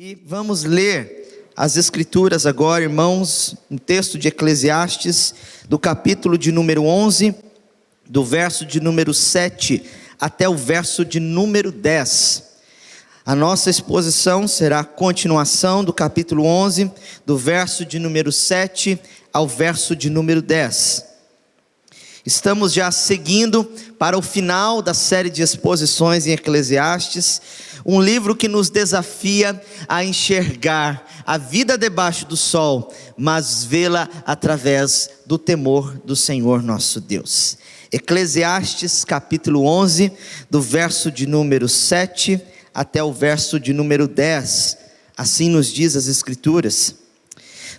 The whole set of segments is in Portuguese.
E vamos ler as escrituras agora, irmãos, um texto de Eclesiastes, do capítulo de número 11, do verso de número 7 até o verso de número 10. A nossa exposição será a continuação do capítulo 11, do verso de número 7 ao verso de número 10. Estamos já seguindo para o final da série de exposições em Eclesiastes, um livro que nos desafia a enxergar a vida debaixo do sol, mas vê-la através do temor do Senhor nosso Deus. Eclesiastes capítulo 11, do verso de número 7 até o verso de número 10, assim nos diz as escrituras: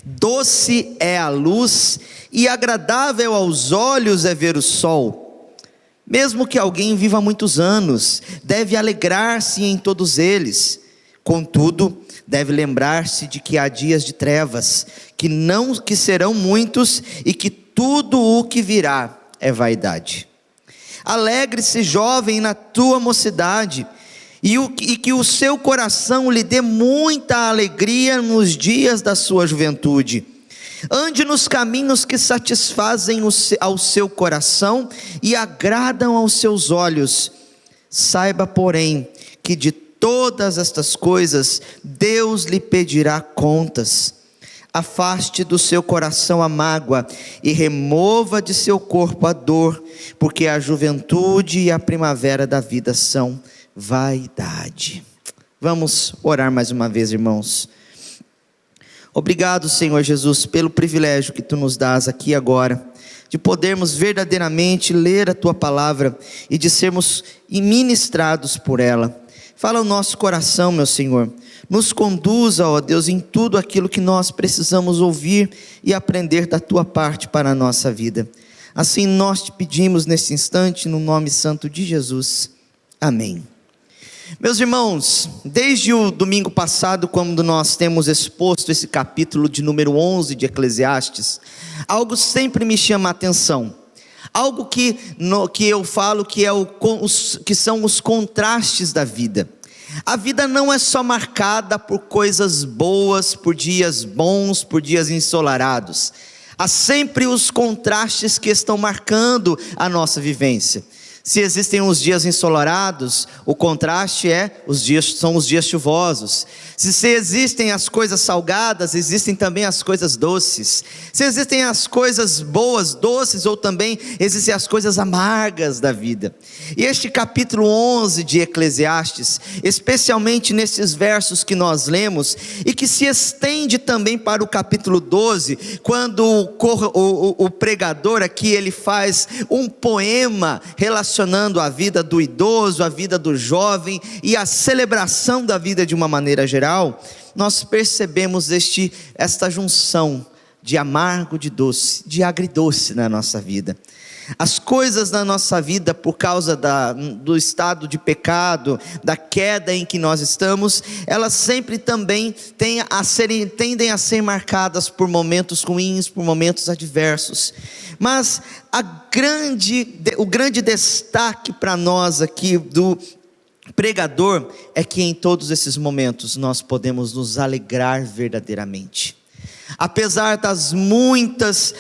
doce é a luz e agradável aos olhos é ver o sol. Mesmo que alguém viva muitos anos, deve alegrar-se em todos eles. Contudo, deve lembrar-se de que há dias de trevas, que serão muitos, e que tudo o que virá é vaidade. Alegre-se, jovem, na tua mocidade, e que o seu coração lhe dê muita alegria nos dias da sua juventude. Ande nos caminhos que satisfazem ao seu coração e agradam aos seus olhos. Saiba, porém, que de todas estas coisas Deus lhe pedirá contas. Afaste do seu coração a mágoa e remova de seu corpo a dor, porque a juventude e a primavera da vida são vaidade. Vamos orar mais uma vez, irmãos. Obrigado, Senhor Jesus, pelo privilégio que Tu nos dás aqui agora, de podermos verdadeiramente ler a Tua palavra e de sermos ministrados por ela. Fala o nosso coração, meu Senhor, nos conduza, ó Deus, em tudo aquilo que nós precisamos ouvir e aprender da Tua parte para a nossa vida. Assim nós te pedimos nesse instante, no nome santo de Jesus, amém. Meus irmãos, desde o domingo passado, quando nós temos exposto esse capítulo de número 11 de Eclesiastes, algo sempre me chama a atenção, algo que eu falo que, que são os contrastes da vida. A vida não é só marcada por coisas boas, por dias bons, por dias ensolarados. Há sempre os contrastes que estão marcando a nossa vivência. Se existem os dias ensolarados, o contraste são os dias chuvosos. Se existem as coisas salgadas, existem também as coisas doces. Se existem as coisas boas, doces, ou também existem as coisas amargas da vida. E este capítulo 11 de Eclesiastes, especialmente nesses versos que nós lemos, e que se estende também para o capítulo 12, quando o pregador aqui, ele faz um poema relacionando a vida do idoso, a vida do jovem e a celebração da vida de uma maneira geral, nós percebemos esta junção de amargo, de doce, de agridoce na nossa vida. As coisas na nossa vida, por causa do estado de pecado, da queda em que nós estamos, elas sempre também tendem a ser marcadas por momentos ruins, por momentos adversos. Mas o grande destaque para nós aqui do pregador é que em todos esses momentos nós podemos nos alegrar verdadeiramente. Apesar das muitas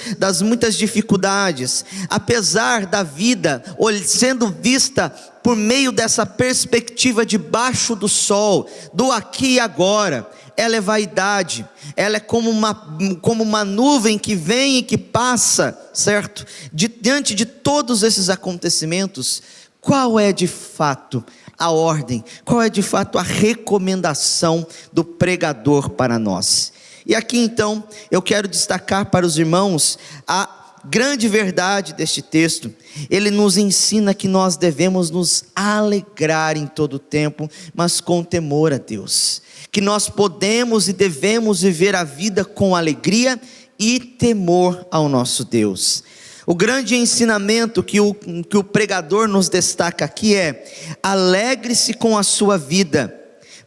dificuldades, apesar da vida sendo vista por meio dessa perspectiva debaixo do sol, do aqui e agora, ela é vaidade, ela é como uma nuvem que vem e que passa, certo? Diante de todos esses acontecimentos, qual é de fato a ordem, qual é de fato a recomendação do pregador para nós? E aqui então, eu quero destacar para os irmãos a grande verdade deste texto. Ele nos ensina que nós devemos nos alegrar em todo o tempo, mas com temor a Deus. Que nós podemos e devemos viver a vida com alegria e temor ao nosso Deus. O grande ensinamento que o pregador nos destaca aqui é: alegre-se com a sua vida,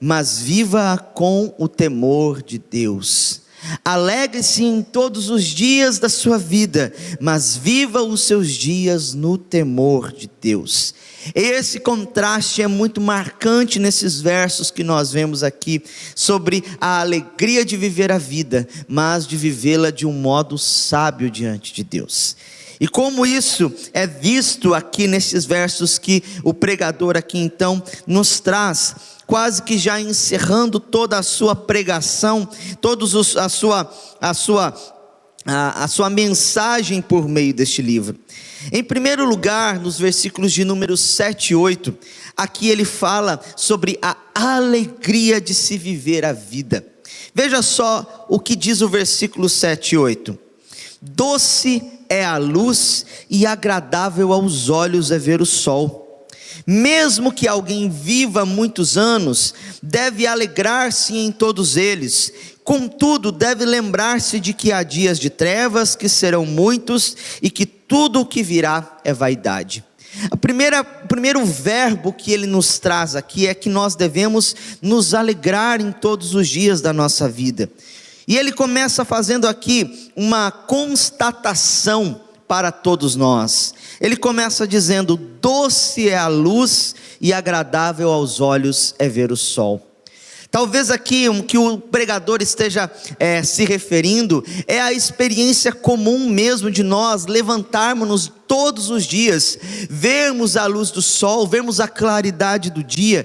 mas viva-a com o temor de Deus. Alegre-se em todos os dias da sua vida, mas viva os seus dias no temor de Deus. Esse contraste é muito marcante nesses versos que nós vemos aqui, sobre a alegria de viver a vida, mas de vivê-la de um modo sábio diante de Deus. E como isso é visto aqui nesses versos que o pregador aqui então nos traz, quase que já encerrando toda a sua pregação, a sua mensagem por meio deste livro. Em primeiro lugar, nos versículos de número 7 e 8, aqui ele fala sobre a alegria de se viver a vida. Veja só o que diz o versículo 7 e 8. Doce é a luz e agradável aos olhos é ver o sol. Mesmo que alguém viva muitos anos, deve alegrar-se em todos eles. Contudo, deve lembrar-se de que há dias de trevas, que serão muitos, e que tudo o que virá é vaidade. O primeiro verbo que ele nos traz aqui é que nós devemos nos alegrar em todos os dias da nossa vida. E ele começa fazendo aqui uma constatação para todos nós. Ele começa dizendo: doce é a luz e agradável aos olhos é ver o sol. Talvez aqui o que o pregador esteja se referindo é a experiência comum mesmo de nós levantarmos-nos todos os dias, vermos a luz do sol, vermos a claridade do dia,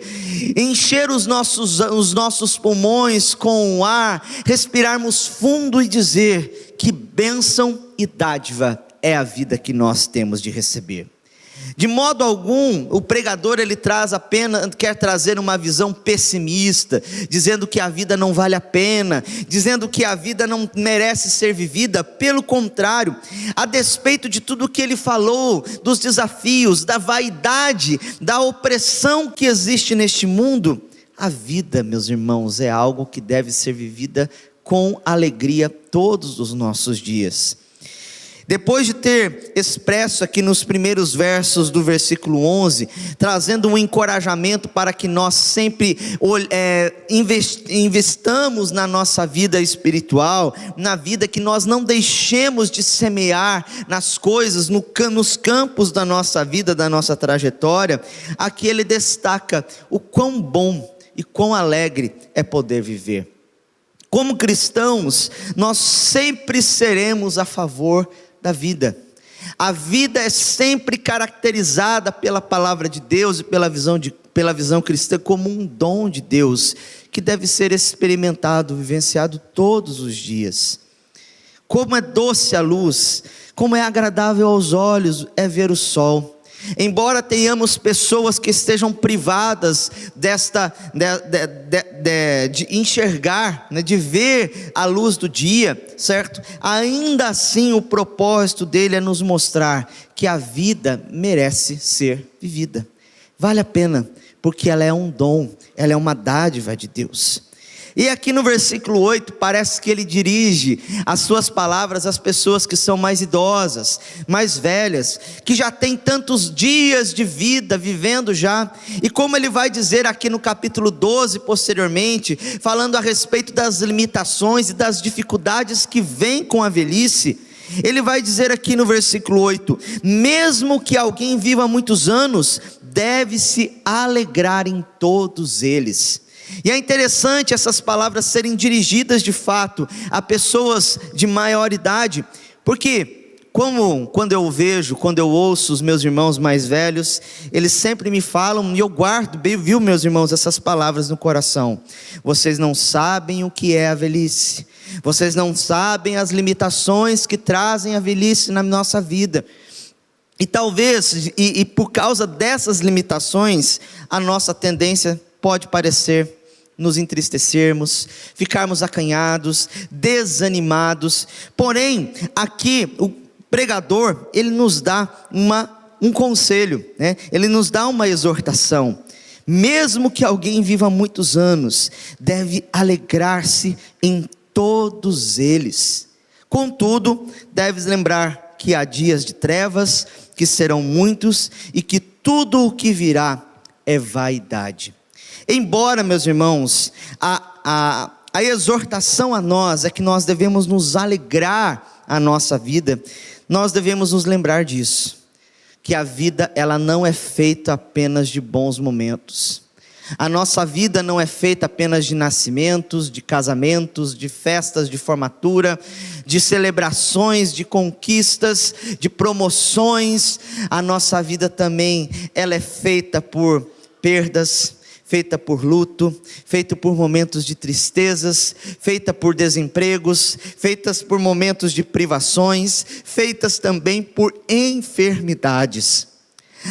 encher os nossos pulmões com o ar, respirarmos fundo e dizer: que bênção e dádiva é a vida que nós temos de receber. De modo algum, o pregador quer trazer uma visão pessimista, dizendo que a vida não vale a pena, dizendo que a vida não merece ser vivida. Pelo contrário, a despeito de tudo que ele falou, dos desafios, da vaidade, da opressão que existe neste mundo, a vida, meus irmãos, é algo que deve ser vivida com alegria todos os nossos dias. Depois de ter expresso aqui nos primeiros versos do versículo 11, trazendo um encorajamento para que nós sempre investamos na nossa vida espiritual, na vida, que nós não deixemos de semear nas coisas, nos campos da nossa vida, da nossa trajetória, aqui ele destaca o quão bom e quão alegre é poder viver. Como cristãos, nós sempre seremos a favor da vida. A vida é sempre caracterizada pela palavra de Deus e pela visão cristã como um dom de Deus, que deve ser experimentado, vivenciado todos os dias. Como é doce a luz, como é agradável aos olhos é ver o sol. Embora tenhamos pessoas que estejam privadas de enxergar, de ver a luz do dia, certo? Ainda assim o propósito dele é nos mostrar que a vida merece ser vivida. Vale a pena, porque ela é um dom, ela é uma dádiva de Deus. E aqui no versículo 8, parece que ele dirige as suas palavras às pessoas que são mais idosas, mais velhas, que já têm tantos dias de vida vivendo já. E como ele vai dizer aqui no capítulo 12 posteriormente, falando a respeito das limitações e das dificuldades que vêm com a velhice, ele vai dizer aqui no versículo 8: mesmo que alguém viva muitos anos, deve se alegrar em todos eles. E é interessante essas palavras serem dirigidas de fato a pessoas de maior idade, porque quando eu ouço os meus irmãos mais velhos, eles sempre me falam, e eu guardo, viu, meus irmãos, essas palavras no coração: vocês não sabem o que é a velhice, vocês não sabem as limitações que trazem a velhice na nossa vida. E talvez, e por causa dessas limitações, a nossa tendência pode parecer nos entristecermos, ficarmos acanhados, desanimados. Porém, aqui o pregador, ele nos dá um conselho, ele nos dá uma exortação. Mesmo que alguém viva muitos anos, deve alegrar-se em todos eles. Contudo, deves lembrar que há dias de trevas, que serão muitos, e que tudo o que virá é vaidade. Embora, meus irmãos, a A exortação a nós é que nós devemos nos alegrar a nossa vida. Nós devemos nos lembrar disso, que a vida ela não é feita apenas de bons momentos. A nossa vida não é feita apenas de nascimentos, de casamentos, de festas de formatura, de celebrações, de conquistas, de promoções. A nossa vida também, ela é feita por perdas, feita por luto, feita por momentos de tristezas, feita por desempregos, feitas por momentos de privações, feitas também por enfermidades.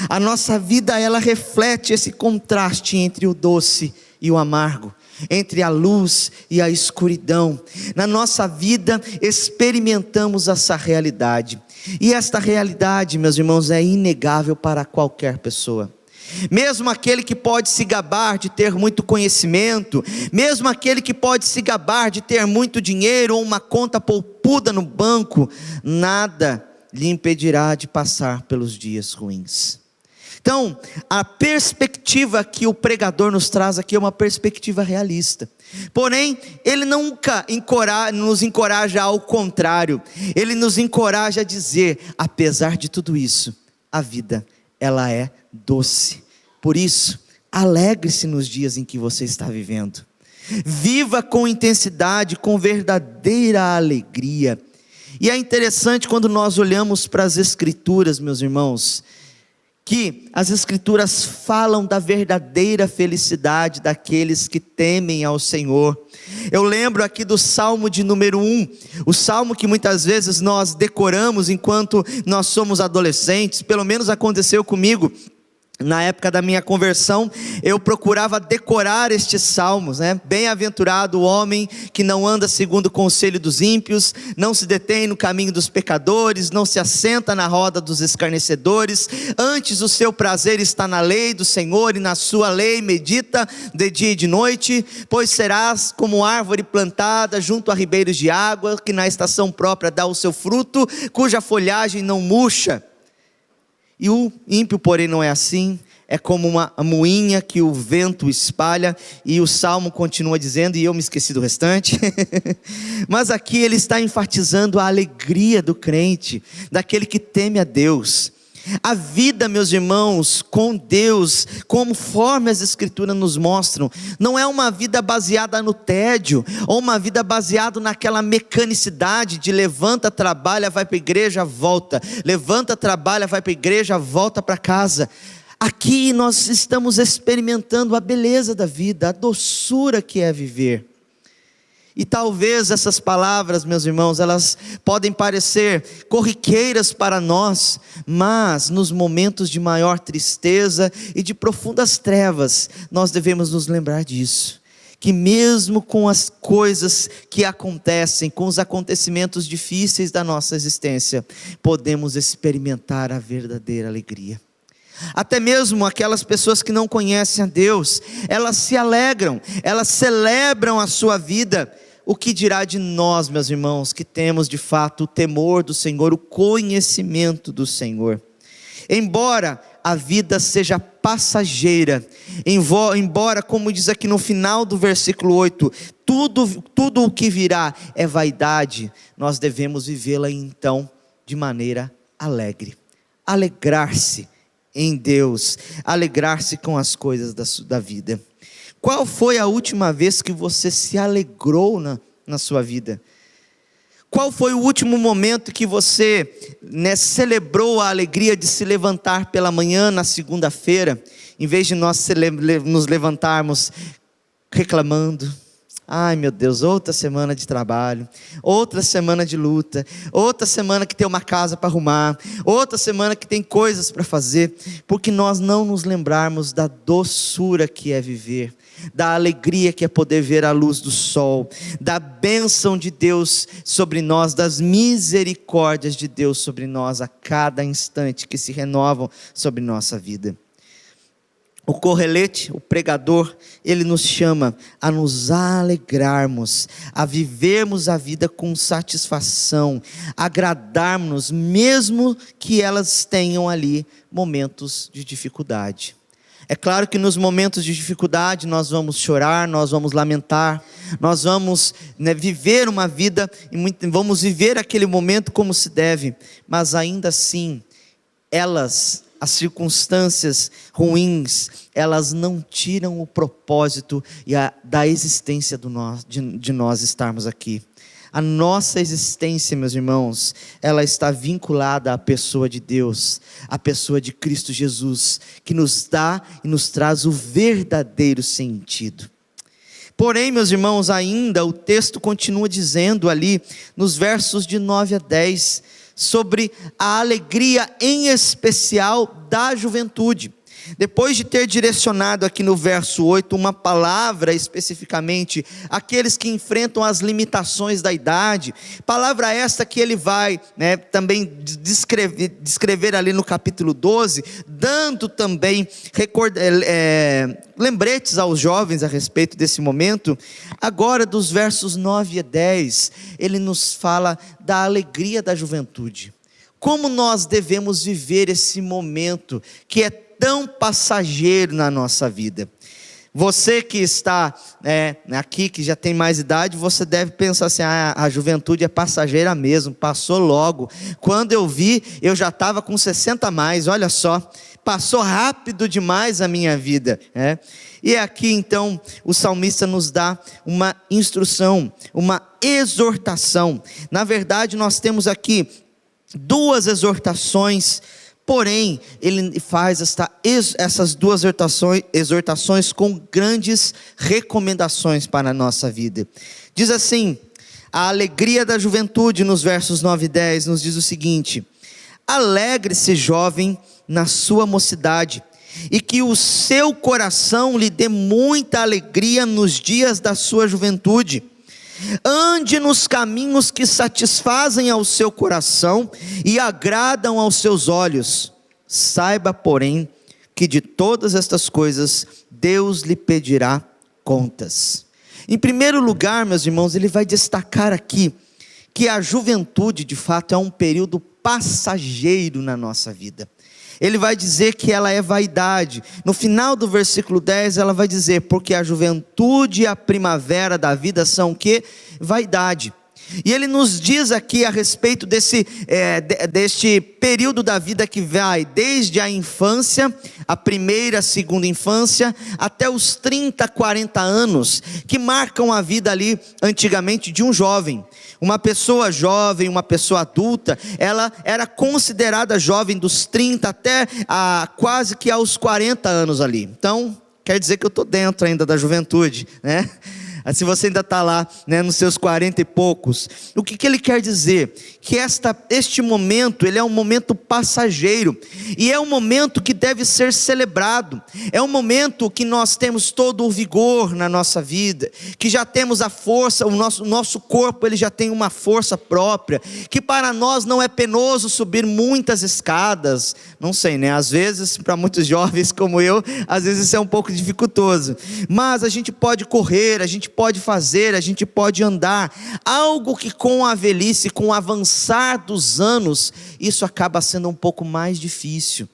A nossa vida ela reflete esse contraste entre o doce e o amargo, entre a luz e a escuridão. Na nossa vida experimentamos essa realidade, e esta realidade, meus irmãos, é inegável para qualquer pessoa. Mesmo aquele que pode se gabar de ter muito conhecimento, mesmo aquele que pode se gabar de ter muito dinheiro ou uma conta poupuda no banco, nada lhe impedirá de passar pelos dias ruins. Então, a perspectiva que o pregador nos traz aqui é uma perspectiva realista. Porém, ele nunca nos encoraja ao contrário. Ele nos encoraja a dizer, apesar de tudo isso, a vida, ela é doce. Por isso, alegre-se nos dias em que você está vivendo. Viva com intensidade, com verdadeira alegria. E é interessante quando nós olhamos para as Escrituras, meus irmãos, que as Escrituras falam da verdadeira felicidade daqueles que temem ao Senhor. Eu lembro aqui do Salmo de número 1, o Salmo que muitas vezes nós decoramos enquanto nós somos adolescentes, pelo menos aconteceu comigo. Na época da minha conversão, eu procurava decorar estes salmos, né? Bem-aventurado o homem que não anda segundo o conselho dos ímpios, não se detém no caminho dos pecadores, não se assenta na roda dos escarnecedores, antes o seu prazer está na lei do Senhor, e na sua lei medita de dia e de noite, pois serás como árvore plantada junto a ribeiros de água, que na estação própria dá o seu fruto, cuja folhagem não murcha. E o ímpio, porém, não é assim, é como uma moinha que o vento espalha. E o Salmo continua dizendo, e eu me esqueci do restante, mas aqui ele está enfatizando a alegria do crente, daquele que teme a Deus. A vida, meus irmãos, com Deus, conforme as Escrituras nos mostram, não é uma vida baseada no tédio, ou uma vida baseada naquela mecanicidade de levanta, trabalha, vai para a igreja, volta, levanta, trabalha, vai para a igreja, volta para casa. Aqui nós estamos experimentando a beleza da vida, a doçura que é viver. E talvez essas palavras, meus irmãos, elas podem parecer corriqueiras para nós, mas nos momentos de maior tristeza e de profundas trevas, nós devemos nos lembrar disso. Que mesmo com as coisas que acontecem, com os acontecimentos difíceis da nossa existência, podemos experimentar a verdadeira alegria. Até mesmo aquelas pessoas que não conhecem a Deus, elas se alegram, elas celebram a sua vida. O que dirá de nós, meus irmãos, que temos de fato o temor do Senhor, o conhecimento do Senhor? Embora a vida seja passageira, embora, como diz aqui no final do versículo 8, tudo o que virá é vaidade, nós devemos vivê-la então de maneira alegre. Alegrar-se em Deus, alegrar-se com as coisas da vida. Qual foi a última vez que você se alegrou na sua vida? Qual foi o último momento que você celebrou a alegria de se levantar pela manhã na segunda-feira, em vez de nós nos levantarmos reclamando? Ai meu Deus, outra semana de trabalho, outra semana de luta, outra semana que tem uma casa para arrumar, outra semana que tem coisas para fazer, porque nós não nos lembrarmos da doçura que é viver, da alegria que é poder ver a luz do sol, da bênção de Deus sobre nós, das misericórdias de Deus sobre nós a cada instante que se renovam sobre nossa vida. O Correlete, o pregador, ele nos chama a nos alegrarmos, a vivermos a vida com satisfação, agradarmos, mesmo que elas tenham ali momentos de dificuldade. É claro que nos momentos de dificuldade nós vamos chorar, nós vamos lamentar, nós vamos, viver uma vida, e vamos viver aquele momento como se deve, mas ainda assim, as circunstâncias ruins, elas não tiram o propósito da existência de nós estarmos aqui. A nossa existência, meus irmãos, ela está vinculada à pessoa de Deus, à pessoa de Cristo Jesus, que nos dá e nos traz o verdadeiro sentido. Porém, meus irmãos, ainda o texto continua dizendo ali, nos versos de 9 a 10, sobre a alegria em especial da juventude. Depois de ter direcionado aqui no verso 8 uma palavra especificamente àqueles que enfrentam as limitações da idade, palavra esta que ele vai também descrever ali no capítulo 12, dando também lembretes aos jovens a respeito desse momento. Agora dos versos 9 a 10, ele nos fala da alegria da juventude. Como nós devemos viver esse momento que é tão passageiro na nossa vida. Você que está aqui, que já tem mais idade, você deve pensar assim, a juventude é passageira mesmo, passou logo. Quando eu vi, eu já estava com 60 a mais, olha só, passou rápido demais a minha vida. E aqui então, o salmista nos dá uma instrução, uma exortação. Na verdade, nós temos aqui duas exortações. Porém, ele faz essas duas exortações com grandes recomendações para a nossa vida. Diz assim, a alegria da juventude, nos versos 9 e 10, nos diz o seguinte: alegre-se, jovem, na sua mocidade, e que o seu coração lhe dê muita alegria nos dias da sua juventude. Ande nos caminhos que satisfazem ao seu coração e agradam aos seus olhos. Saiba, porém, que de todas estas coisas Deus lhe pedirá contas. Em primeiro lugar, meus irmãos, ele vai destacar aqui que a juventude, de fato, é um período passageiro na nossa vida. Ele vai dizer que ela é vaidade. No final do versículo 10, ela vai dizer, porque a juventude e a primavera da vida são o quê? Vaidade. E ele nos diz aqui a respeito deste período da vida que vai desde a infância, a primeira, a segunda infância, até os 30, 40 anos, que marcam a vida ali, antigamente, de um jovem. Uma pessoa jovem, uma pessoa adulta, ela era considerada jovem dos 30 até quase que aos 40 anos ali. Então, quer dizer que eu estou dentro ainda da juventude, né? Se você ainda está lá, nos seus 40 e poucos. O que ele quer dizer? Que este momento, ele é um momento passageiro. E é um momento que deve ser celebrado. É um momento que nós temos todo o vigor na nossa vida. Que já temos a força, o nosso corpo ele já tem uma força própria. Que para nós não é penoso subir muitas escadas. Não sei, às vezes, para muitos jovens como eu, às vezes isso é um pouco dificultoso. Mas a gente pode correr, a gente pode fazer, a gente pode andar, algo que com a velhice, com o avançar dos anos, isso acaba sendo um pouco mais difícil.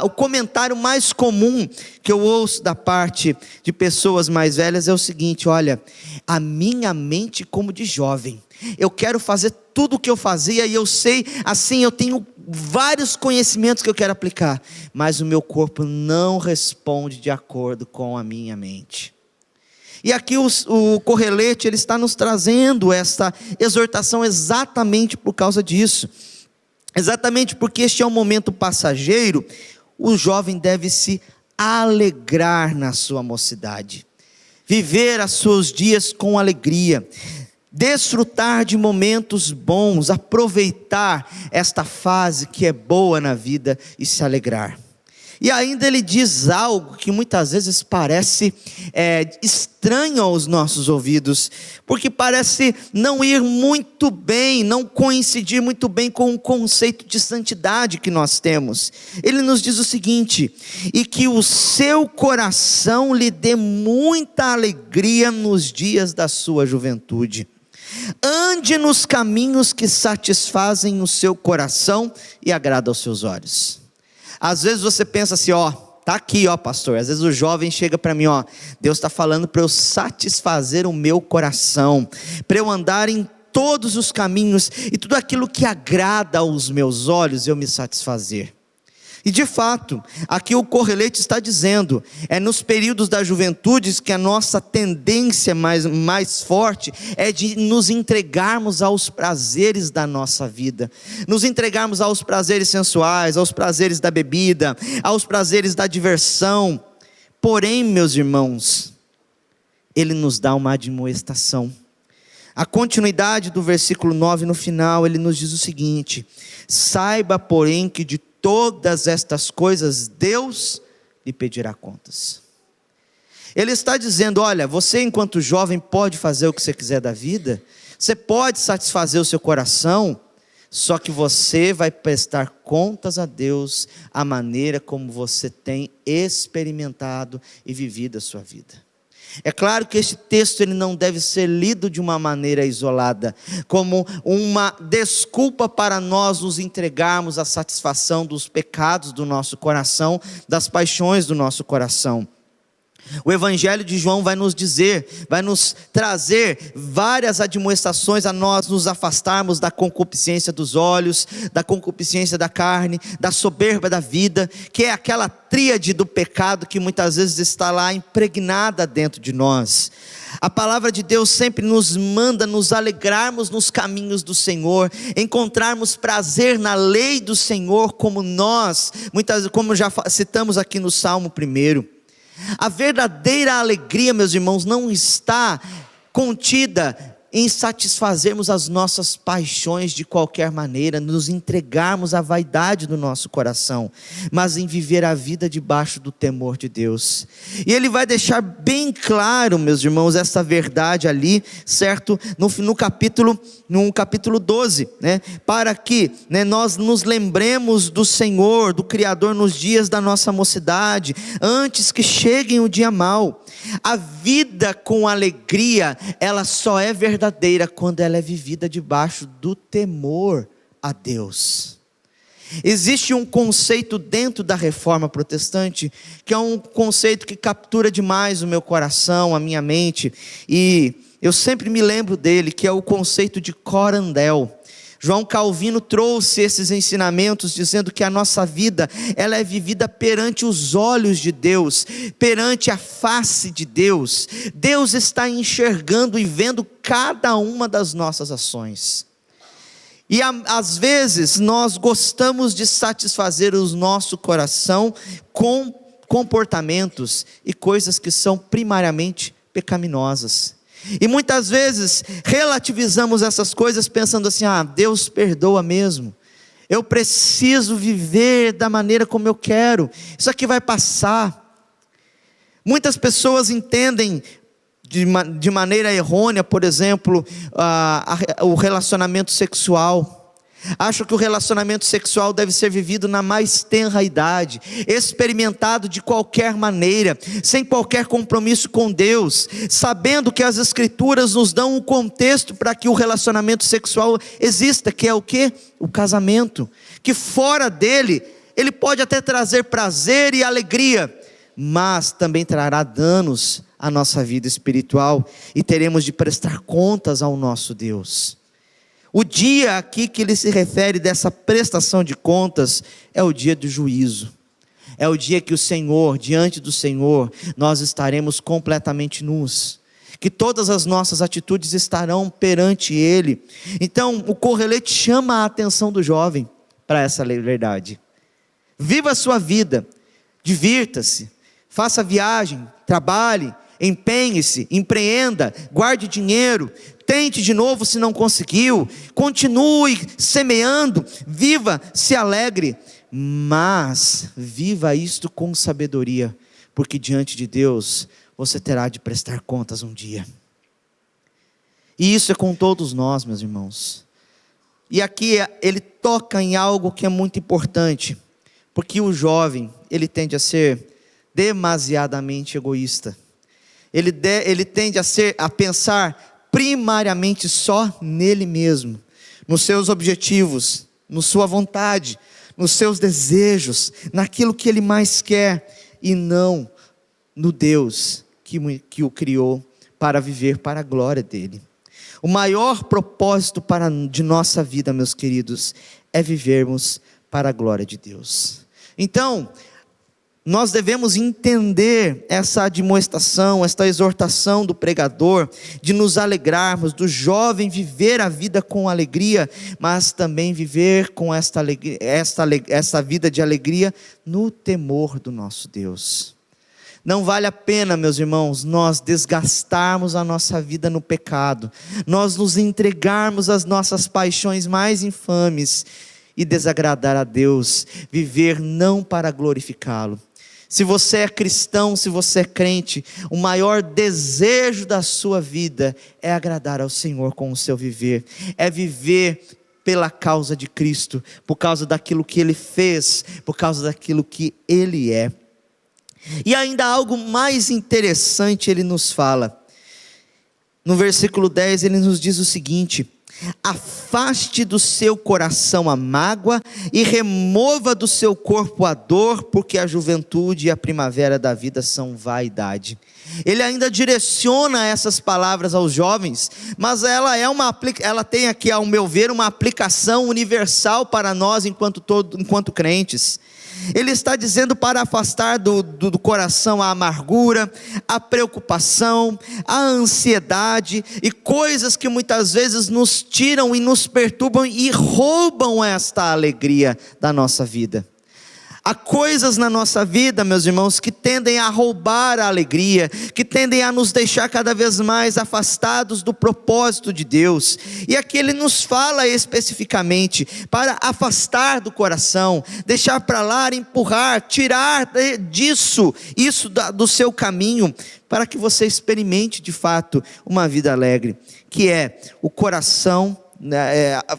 O comentário mais comum que eu ouço da parte de pessoas mais velhas é o seguinte: olha, a minha mente como de jovem, eu quero fazer tudo o que eu fazia e eu sei, assim, eu tenho vários conhecimentos que eu quero aplicar, mas o meu corpo não responde de acordo com a minha mente. E aqui o Correlete, ele está nos trazendo esta exortação exatamente por causa disso. Exatamente porque este é um momento passageiro, o jovem deve se alegrar na sua mocidade, viver os seus dias com alegria, desfrutar de momentos bons, aproveitar esta fase que é boa na vida e se alegrar. E ainda ele diz algo que muitas vezes parece estranho aos nossos ouvidos, porque parece não ir muito bem, não coincidir muito bem com o conceito de santidade que nós temos. Ele nos diz o seguinte: e que o seu coração lhe dê muita alegria nos dias da sua juventude. Ande nos caminhos que satisfazem o seu coração e agradam aos seus olhos. Às vezes você pensa assim, ó, tá aqui, ó, pastor. Às vezes o jovem chega para mim, ó, Deus está falando para eu satisfazer o meu coração, para eu andar em todos os caminhos e tudo aquilo que agrada aos meus olhos eu me satisfazer. E de fato, aqui o Correlete está dizendo, é nos períodos da juventude que a nossa tendência mais forte é de nos entregarmos aos prazeres da nossa vida, nos entregarmos aos prazeres sensuais, aos prazeres da bebida, aos prazeres da diversão. Porém, meus irmãos, Ele nos dá uma admoestação. A continuidade do versículo 9 no final, ele nos diz o seguinte: saiba, porém, que de todas estas coisas Deus lhe pedirá contas. Ele está dizendo, olha, você enquanto jovem pode fazer o que você quiser da vida, você pode satisfazer o seu coração, só que você vai prestar contas a Deus a maneira como você tem experimentado e vivido a sua vida. É claro que este texto ele não deve ser lido de uma maneira isolada, como uma desculpa para nós nos entregarmos à satisfação dos pecados do nosso coração, das paixões do nosso coração. O Evangelho de João vai nos dizer, vai nos trazer várias admoestações a nós nos afastarmos da concupiscência dos olhos, da concupiscência da carne, da soberba da vida, que é aquela tríade do pecado que muitas vezes está lá impregnada dentro de nós. A palavra de Deus sempre nos manda nos alegrarmos nos caminhos do Senhor, encontrarmos prazer na lei do Senhor, como como já citamos aqui no Salmo 1. A verdadeira alegria, meus irmãos, não está contida em satisfazermos as nossas paixões de qualquer maneira, nos entregarmos à vaidade do nosso coração, mas em viver a vida debaixo do temor de Deus. E ele vai deixar bem claro, meus irmãos, essa verdade ali, certo? No capítulo 12, né? Para que, né, nós nos lembremos do Senhor, do Criador nos dias da nossa mocidade, antes que cheguem o dia mau. A vida com alegria, ela só é verdadeira quando ela é vivida debaixo do temor a Deus. Existe um conceito dentro da reforma protestante, que é um conceito que captura demais o meu coração, a minha mente, e eu sempre me lembro dele, que é o conceito de corandel. João Calvino trouxe esses ensinamentos dizendo que a nossa vida, ela é vivida perante os olhos de Deus, perante a face de Deus. Deus está enxergando e vendo cada uma das nossas ações. E às vezes nós gostamos de satisfazer o nosso coração com comportamentos e coisas que são primariamente pecaminosas. E muitas vezes relativizamos essas coisas pensando assim, Deus perdoa mesmo, eu preciso viver da maneira como eu quero, isso aqui vai passar. Muitas pessoas entendem de maneira errônea, por exemplo, o relacionamento sexual. Acho que o relacionamento sexual deve ser vivido na mais tenra idade, experimentado de qualquer maneira, sem qualquer compromisso com Deus, sabendo que as Escrituras nos dão um contexto para que o relacionamento sexual exista, que é o quê? O casamento, que fora dele, ele pode até trazer prazer e alegria, mas também trará danos à nossa vida espiritual, e teremos de prestar contas ao nosso Deus. O dia aqui que ele se refere dessa prestação de contas é o dia do juízo. É o dia que o Senhor, diante do Senhor, nós estaremos completamente nus. Que todas as nossas atitudes estarão perante Ele. Então, o Correlete chama a atenção do jovem para essa verdade. Viva a sua vida, divirta-se, faça viagem, trabalhe, empenhe-se, empreenda, guarde dinheiro, tente de novo se não conseguiu, continue semeando, viva, se alegre, mas viva isto com sabedoria, porque diante de Deus você terá de prestar contas um dia. E isso é com todos nós, meus irmãos. E aqui ele toca em algo que é muito importante, porque o jovem, ele tende a ser demasiadamente egoísta. Ele tende a pensar primariamente só nele mesmo, nos seus objetivos, na sua vontade, nos seus desejos, naquilo que ele mais quer, e não no Deus que o criou para viver para a glória dele. O maior propósito de nossa vida, meus queridos, é vivermos para a glória de Deus. Então, nós devemos entender essa admoestação, esta exortação do pregador, de nos alegrarmos, do jovem viver a vida com alegria, mas também viver com esta vida de alegria no temor do nosso Deus. Não vale a pena, meus irmãos, nós desgastarmos a nossa vida no pecado, nós nos entregarmos às nossas paixões mais infames e desagradar a Deus, viver não para glorificá-lo. Se você é cristão, se você é crente, o maior desejo da sua vida é agradar ao Senhor com o seu viver, é viver pela causa de Cristo, por causa daquilo que Ele fez, por causa daquilo que Ele é. E ainda algo mais interessante Ele nos fala, no versículo 10 Ele nos diz o seguinte: afaste do seu coração a mágoa e remova do seu corpo a dor, porque a juventude e a primavera da vida são vaidade. Ele ainda direciona essas palavras aos jovens, mas ela tem aqui, ao meu ver, uma aplicação universal para nós enquanto crentes. Ele está dizendo para afastar do coração a amargura, a preocupação, a ansiedade e coisas que muitas vezes nos tiram e nos perturbam e roubam esta alegria da nossa vida. Há coisas na nossa vida, meus irmãos, que tendem a roubar a alegria, que tendem a nos deixar cada vez mais afastados do propósito de Deus. E aqui ele nos fala especificamente para afastar do coração, deixar para lá, empurrar, tirar isso do seu caminho, para que você experimente de fato uma vida alegre, que é o coração,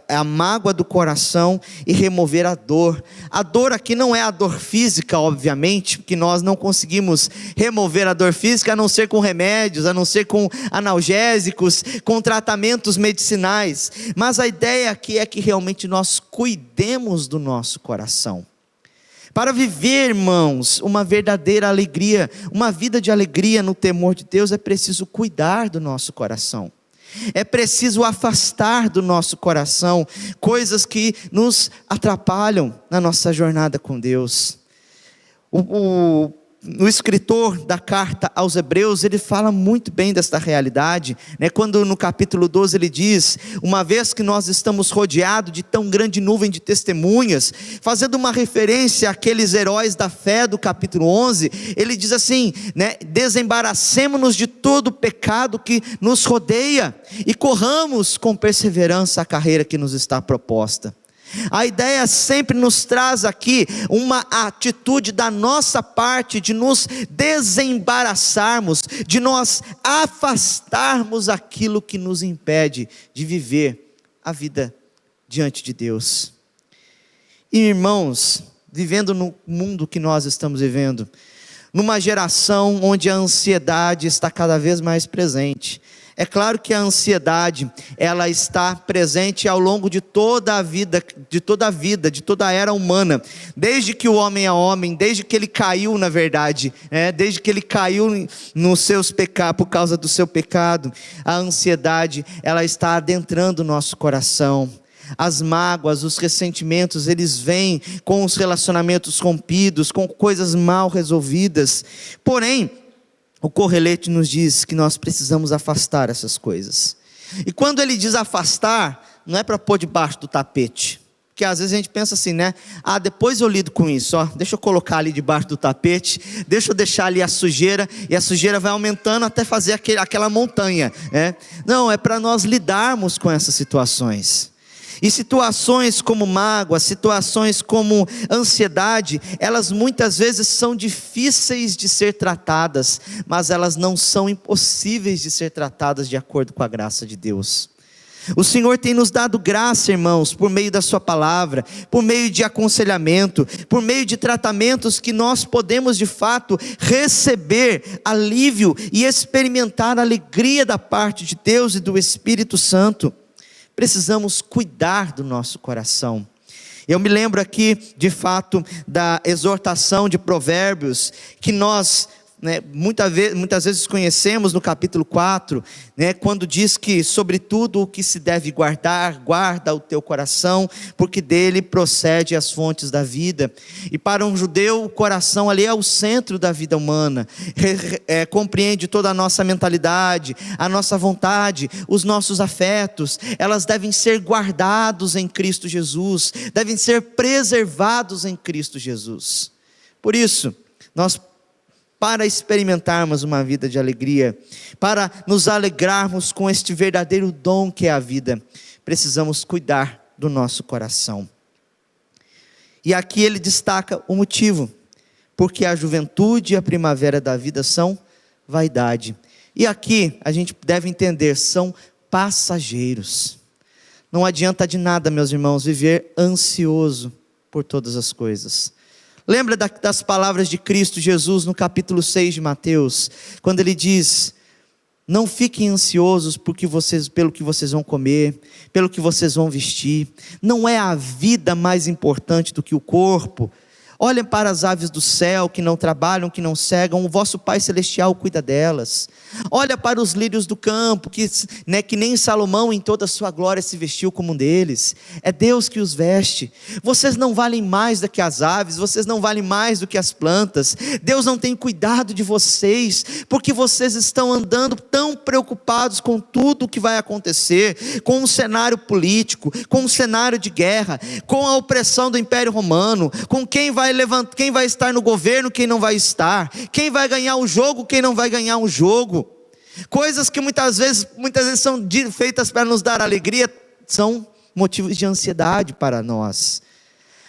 a mágoa do coração, e remover a dor. A dor aqui não é a dor física, obviamente, porque nós não conseguimos remover a dor física a não ser com remédios, a não ser com analgésicos, com tratamentos medicinais, mas a ideia aqui é que realmente nós cuidemos do nosso coração. Para viver, irmãos, uma verdadeira alegria, uma vida de alegria no temor de Deus, é preciso cuidar do nosso coração. É preciso afastar do nosso coração coisas que nos atrapalham na nossa jornada com Deus. O escritor da carta aos Hebreus, ele fala muito bem desta realidade, né? Quando no capítulo 12 ele diz: uma vez que nós estamos rodeados de tão grande nuvem de testemunhas, fazendo uma referência àqueles heróis da fé do capítulo 11, ele diz assim, né? Desembaracemo-nos de todo o pecado que nos rodeia e corramos com perseverança a carreira que nos está proposta. A ideia sempre nos traz aqui uma atitude da nossa parte de nos desembaraçarmos, de nós afastarmos aquilo que nos impede de viver a vida diante de Deus. E irmãos, vivendo no mundo que nós estamos vivendo, numa geração onde a ansiedade está cada vez mais presente. É claro que a ansiedade, ela está presente ao longo de toda a vida, de toda a era humana, desde que o homem é homem, desde que ele caiu, na verdade, desde que ele caiu nos seus pecados, por causa do seu pecado, a ansiedade, ela está adentrando o nosso coração. As mágoas, os ressentimentos, eles vêm com os relacionamentos rompidos, com coisas mal resolvidas. Porém, o Correlete nos diz que nós precisamos afastar essas coisas. E quando ele diz afastar, não é para pôr debaixo do tapete. Porque às vezes a gente pensa assim, né? Depois eu lido com isso, deixa eu colocar ali debaixo do tapete, deixa eu deixar ali a sujeira, e a sujeira vai aumentando até fazer aquela montanha, né? Não, é para nós lidarmos com essas situações. E situações como mágoa, situações como ansiedade, elas muitas vezes são difíceis de ser tratadas, mas elas não são impossíveis de ser tratadas de acordo com a graça de Deus. O Senhor tem nos dado graça, irmãos, por meio da sua palavra, por meio de aconselhamento, por meio de tratamentos que nós podemos de fato receber alívio e experimentar a alegria da parte de Deus e do Espírito Santo. Precisamos cuidar do nosso coração. Eu me lembro aqui, de fato, da exortação de Provérbios, que nós, muitas vezes conhecemos no capítulo 4, quando diz que sobre tudo o que se deve guardar, guarda o teu coração, porque dele procede as fontes da vida. E para um judeu, o coração ali é o centro da vida humana, compreende toda a nossa mentalidade, a nossa vontade, os nossos afetos. Elas devem ser guardados em Cristo Jesus, devem ser preservados em Cristo Jesus. Por isso, para experimentarmos uma vida de alegria, para nos alegrarmos com este verdadeiro dom que é a vida, precisamos cuidar do nosso coração. E aqui ele destaca o motivo, porque a juventude e a primavera da vida são vaidade. E aqui a gente deve entender, são passageiros. Não adianta de nada, meus irmãos, viver ansioso por todas as coisas. Lembra das palavras de Cristo Jesus no capítulo 6 de Mateus, quando ele diz: não fiquem ansiosos pelo que vocês vão comer, pelo que vocês vão vestir. Não é a vida mais importante do que o corpo? Olhem para as aves do céu, que não trabalham, que não cegam, o vosso Pai Celestial cuida delas. Olha para os lírios do campo, que nem Salomão em toda a sua glória se vestiu como um deles. É Deus que os veste. Vocês não valem mais do que as aves, vocês não valem mais do que as plantas. Deus não tem cuidado de vocês, porque vocês estão andando tão preocupados com tudo o que vai acontecer, com o cenário político, com o cenário de guerra, com a opressão do Império Romano, com quem vai estar no governo, quem não vai estar, quem vai ganhar o jogo, quem não vai ganhar o jogo. Coisas que muitas vezes são feitas para nos dar alegria, são motivos de ansiedade para nós.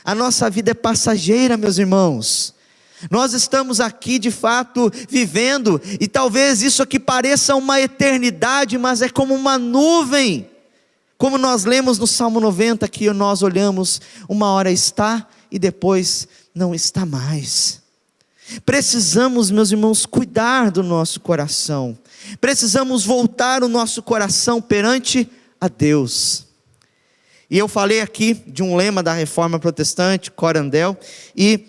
A nossa vida é passageira, meus irmãos. Nós estamos aqui de fato vivendo, e talvez isso aqui pareça uma eternidade, mas é como uma nuvem. Como nós lemos no Salmo 90, que nós olhamos, uma hora está e depois não está mais. Precisamos, meus irmãos, cuidar do nosso coração. Precisamos voltar o nosso coração perante a Deus. E eu falei aqui de um lema da Reforma Protestante, Corandel, e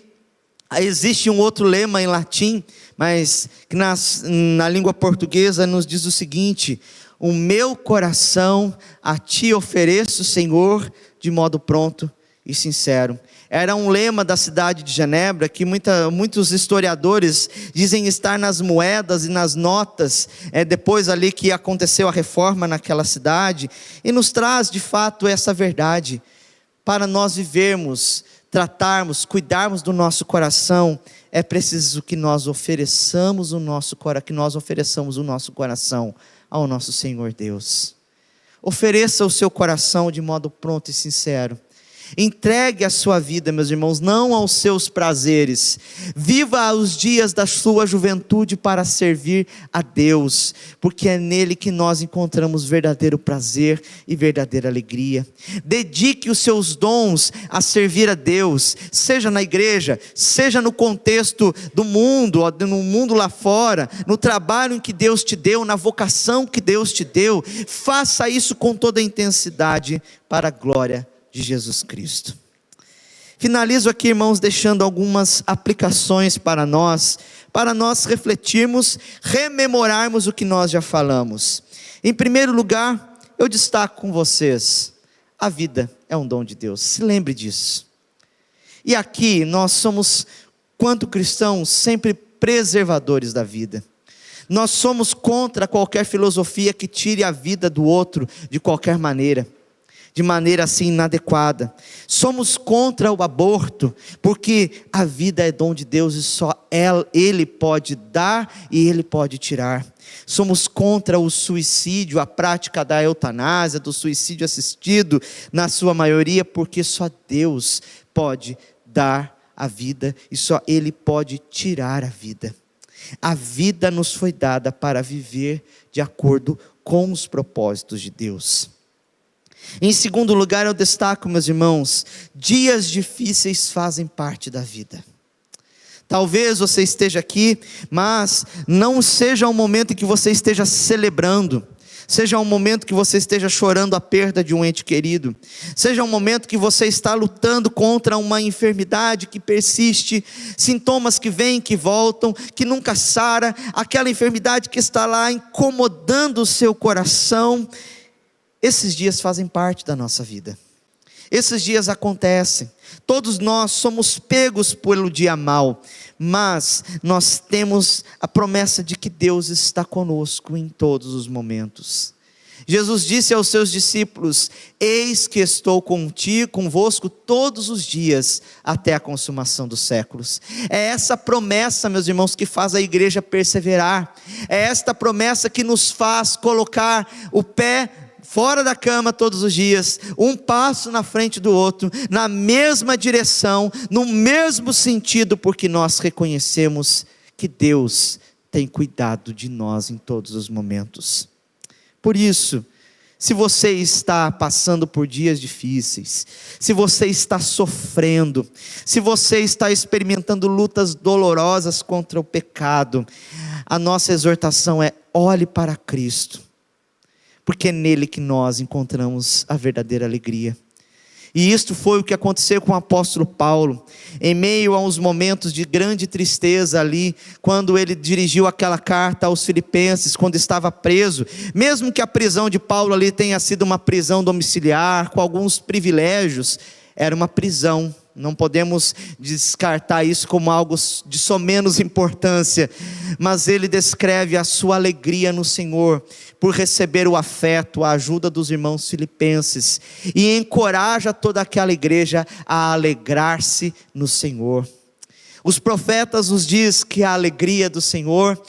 existe um outro lema em latim, mas que na língua portuguesa nos diz o seguinte: o meu coração a ti ofereço, Senhor, de modo pronto e sincero. Era um lema da cidade de Genebra, que muitos historiadores dizem estar nas moedas e nas notas, depois ali que aconteceu a reforma naquela cidade, e nos traz de fato essa verdade. Para nós vivermos, tratarmos, cuidarmos do nosso coração, é preciso que nós ofereçamos o nosso coração ao nosso Senhor Deus. Ofereça o seu coração de modo pronto e sincero. Entregue a sua vida, meus irmãos, não aos seus prazeres. Viva os dias da sua juventude para servir a Deus, porque é nele que nós encontramos verdadeiro prazer e verdadeira alegria. Dedique os seus dons a servir a Deus, seja na igreja, seja no contexto do mundo, no mundo lá fora, no trabalho em que Deus te deu, na vocação que Deus te deu. Faça isso com toda a intensidade para a glória de Jesus Cristo. Finalizo aqui, irmãos, deixando algumas aplicações para nós refletirmos, rememorarmos o que nós já falamos. Em primeiro lugar, eu destaco com vocês: a vida é um dom de Deus. Se lembre disso. E aqui nós somos, quanto cristãos, sempre preservadores da vida. Nós somos contra qualquer filosofia que tire a vida do outro de qualquer maneira, de maneira assim inadequada. Somos contra o aborto, porque a vida é dom de Deus e só Ele pode dar e Ele pode tirar. Somos contra o suicídio, a prática da eutanásia, do suicídio assistido, na sua maioria, porque só Deus pode dar a vida e só Ele pode tirar a vida. A vida nos foi dada para viver de acordo com os propósitos de Deus. Em segundo lugar, eu destaco, meus irmãos, dias difíceis fazem parte da vida. Talvez você esteja aqui, mas não seja um momento em que você esteja celebrando. seja um momento que você esteja chorando a perda de um ente querido, seja um momento que você está lutando contra uma enfermidade que persiste, sintomas que vêm, que voltam, que nunca sara, aquela enfermidade que está lá incomodando o seu coração. Esses dias fazem parte da nossa vida, esses dias acontecem, todos nós somos pegos pelo dia mau, mas nós temos a promessa de que Deus está conosco em todos os momentos. Jesus disse aos seus discípulos: eis que estou convosco todos os dias, até a consumação dos séculos. É essa promessa, meus irmãos, que faz a igreja perseverar, é esta promessa que nos faz colocar o pé fora da cama todos os dias, um passo na frente do outro, na mesma direção, no mesmo sentido, porque nós reconhecemos que Deus tem cuidado de nós em todos os momentos. Por isso, se você está passando por dias difíceis, se você está sofrendo, se você está experimentando lutas dolorosas contra o pecado, a nossa exortação é: olhe para Cristo, porque é nele que nós encontramos a verdadeira alegria. E isto foi o que aconteceu com o apóstolo Paulo, em meio a uns momentos de grande tristeza ali, quando ele dirigiu aquela carta aos Filipenses, quando estava preso. Mesmo que a prisão de Paulo ali tenha sido uma prisão domiciliar, com alguns privilégios, era uma prisão. Não podemos descartar isso como algo de somenos importância, mas ele descreve a sua alegria no Senhor, por receber o afeto, a ajuda dos irmãos filipenses, e encoraja toda aquela igreja a alegrar-se no Senhor. Os profetas nos diz que a alegria do Senhor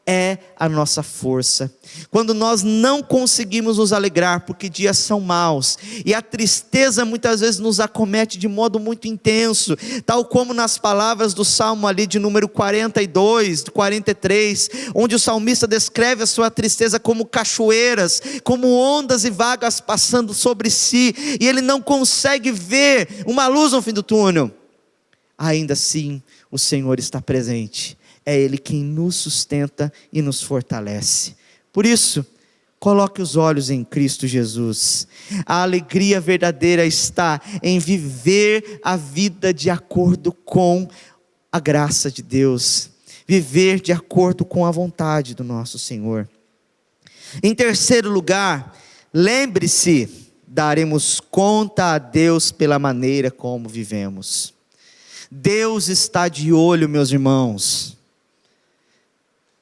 é a nossa força. Quando nós não conseguimos nos alegrar, porque dias são maus, e a tristeza muitas vezes nos acomete de modo muito intenso, tal como nas palavras do Salmo ali de número 42, 43, onde o salmista descreve a sua tristeza como cachoeiras, como ondas e vagas passando sobre si, e ele não consegue ver uma luz no fim do túnel. Ainda assim, o Senhor está presente. É Ele quem nos sustenta e nos fortalece. Por isso, coloque os olhos em Cristo Jesus. A alegria verdadeira está em viver a vida de acordo com a graça de Deus, viver de acordo com a vontade do nosso Senhor. Em terceiro lugar, lembre-se, daremos conta a Deus pela maneira como vivemos. Deus está de olho, meus irmãos.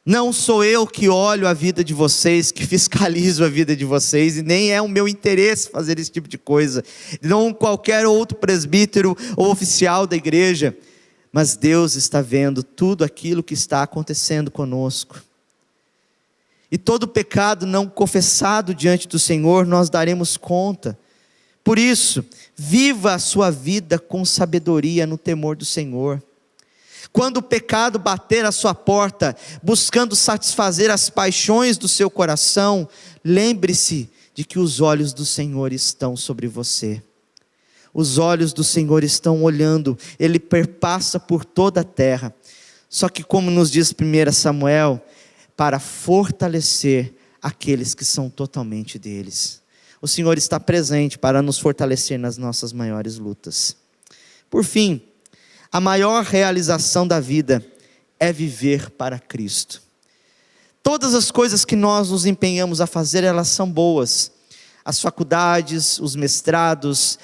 Não sou eu que olho a vida de vocês, que fiscalizo a vida de vocês, e nem é o meu interesse fazer esse tipo de coisa, não qualquer outro presbítero ou oficial da igreja, mas Deus está vendo tudo aquilo que está acontecendo conosco, e todo pecado não confessado diante do Senhor, nós daremos conta. Por isso, viva a sua vida com sabedoria no temor do Senhor. Quando o pecado bater à sua porta, buscando satisfazer as paixões do seu coração, lembre-se de que os olhos do Senhor estão sobre você. Os olhos do Senhor estão olhando, Ele perpassa por toda a terra. Só que, como nos diz 1 Samuel, para fortalecer aqueles que são totalmente deles. O Senhor está presente para nos fortalecer nas nossas maiores lutas. Por fim, a maior realização da vida é viver para Cristo. Todas as coisas que nós nos empenhamos a fazer, elas são boas. As faculdades, os mestrados,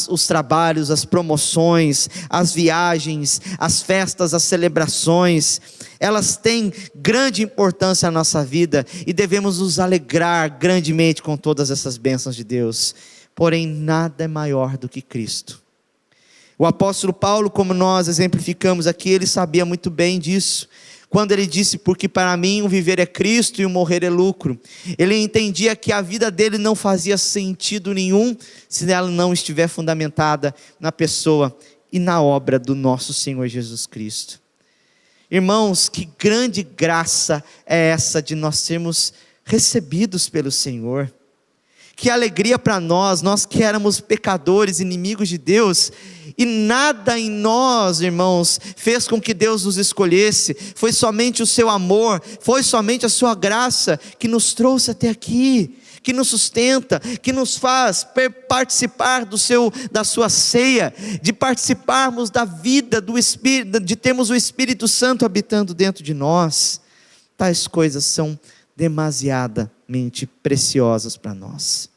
os trabalhos, as promoções, as viagens, as festas, as celebrações, elas têm grande importância na nossa vida e devemos nos alegrar grandemente com todas essas bênçãos de Deus. Porém, nada é maior do que Cristo. O apóstolo Paulo, como nós exemplificamos aqui, ele sabia muito bem disso, quando ele disse: porque para mim o viver é Cristo e o morrer é lucro. Ele entendia que a vida dele não fazia sentido nenhum, se ela não estiver fundamentada na pessoa e na obra do nosso Senhor Jesus Cristo. Irmãos, que grande graça é essa de nós sermos recebidos pelo Senhor. Que alegria para nós que éramos pecadores, inimigos de Deus, E nada em nós, irmãos, fez com que Deus nos escolhesse. Foi somente o seu amor, foi somente a sua graça que nos trouxe até aqui, que nos sustenta, que nos faz participar da sua ceia, de participarmos da vida do Espírito, de termos o Espírito Santo habitando dentro de nós. Tais coisas são demasiadamente preciosas para nós.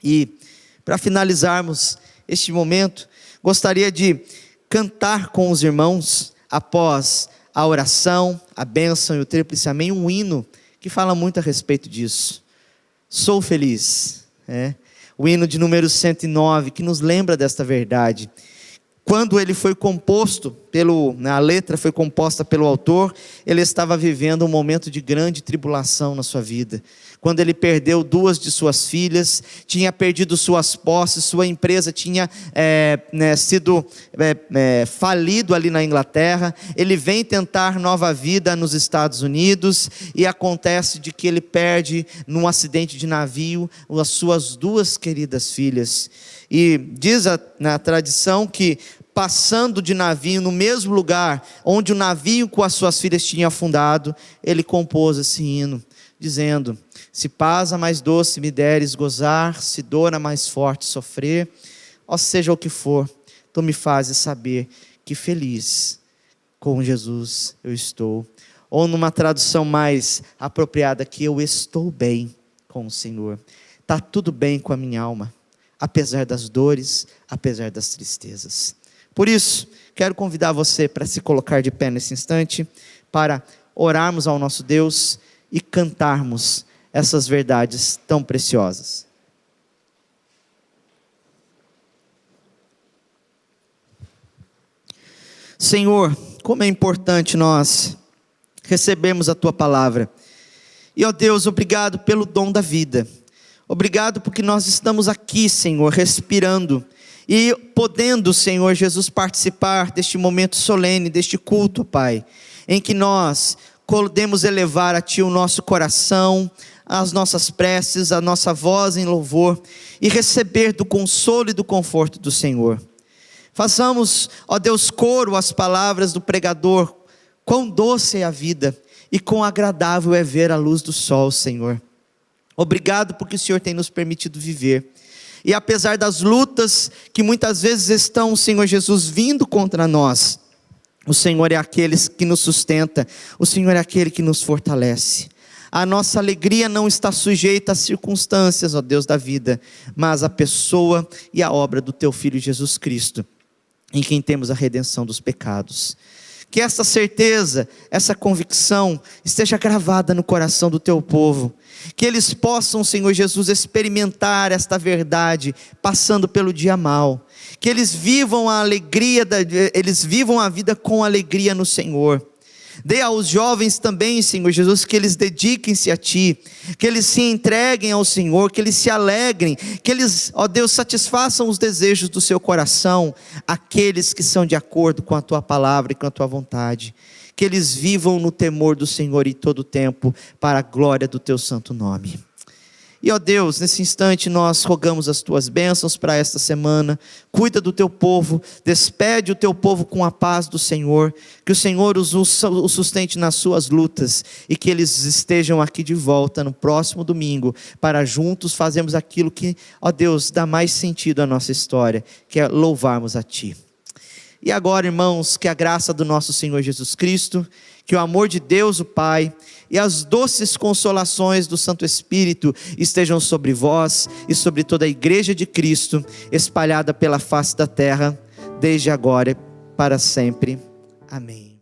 E para finalizarmos este momento, gostaria de cantar com os irmãos, após a oração, a bênção e o tríplice amém, um hino que fala muito a respeito disso. Sou feliz, o hino de número 109, que nos lembra desta verdade. Quando ele foi composto, a letra foi composta pelo autor, ele estava vivendo um momento de grande tribulação na sua vida. Quando ele perdeu 2 de suas filhas, tinha perdido suas posses, sua empresa tinha sido falido ali na Inglaterra. Ele vem tentar nova vida nos Estados Unidos e acontece de que ele perde num acidente de navio as suas 2 queridas filhas. E diz na tradição que, passando de navio no mesmo lugar onde o navio com as suas filhas tinha afundado, ele compôs esse hino, dizendo: se paz a mais doce me deres gozar, se dor a mais forte sofrer, ó seja o que for, tu me fazes saber que feliz com Jesus eu estou. Ou numa tradução mais apropriada, que eu estou bem com o Senhor. Está tudo bem com a minha alma, apesar das dores, apesar das tristezas. Por isso, quero convidar você para se colocar de pé nesse instante, para orarmos ao nosso Deus e cantarmos essas verdades tão preciosas. Senhor, como é importante nós recebemos a Tua palavra. E ó Deus, obrigado pelo dom da vida. Obrigado porque nós estamos aqui, Senhor, respirando e podendo, Senhor Jesus, participar deste momento solene, deste culto, Pai, em que nós podemos elevar a Ti o nosso coração, as nossas preces, a nossa voz em louvor e receber do consolo e do conforto do Senhor. Façamos, ó Deus, coro às palavras do pregador: quão doce é a vida e quão agradável é ver a luz do sol, Senhor. Obrigado porque o Senhor tem nos permitido viver. E apesar das lutas que muitas vezes estão, Senhor Jesus, vindo contra nós, o Senhor é aquele que nos sustenta, o Senhor é aquele que nos fortalece. A nossa alegria não está sujeita às circunstâncias, ó Deus da vida, mas à pessoa e à obra do Teu Filho Jesus Cristo, em quem temos a redenção dos pecados. Que essa certeza, essa convicção esteja gravada no coração do Teu povo. Que eles possam, Senhor Jesus, experimentar esta verdade, passando pelo dia mau. Que eles vivam a alegria, eles vivam a vida com alegria no Senhor. Dê aos jovens também, Senhor Jesus, que eles dediquem-se a Ti, que eles se entreguem ao Senhor, que eles se alegrem, que eles, ó Deus, satisfaçam os desejos do seu coração, aqueles que são de acordo com a Tua palavra e com a Tua vontade. Que eles vivam no temor do Senhor em todo o tempo, para a glória do Teu santo nome. E ó Deus, nesse instante nós rogamos as Tuas bênçãos para esta semana. Cuida do Teu povo, despede o Teu povo com a paz do Senhor, que o Senhor os sustente nas suas lutas, e que eles estejam aqui de volta no próximo domingo, para juntos fazermos aquilo que, ó Deus, dá mais sentido à nossa história, que é louvarmos a Ti. E agora, irmãos, que a graça do nosso Senhor Jesus Cristo, que o amor de Deus o Pai e as doces consolações do Santo Espírito estejam sobre vós e sobre toda a igreja de Cristo, espalhada pela face da terra, desde agora e para sempre. Amém.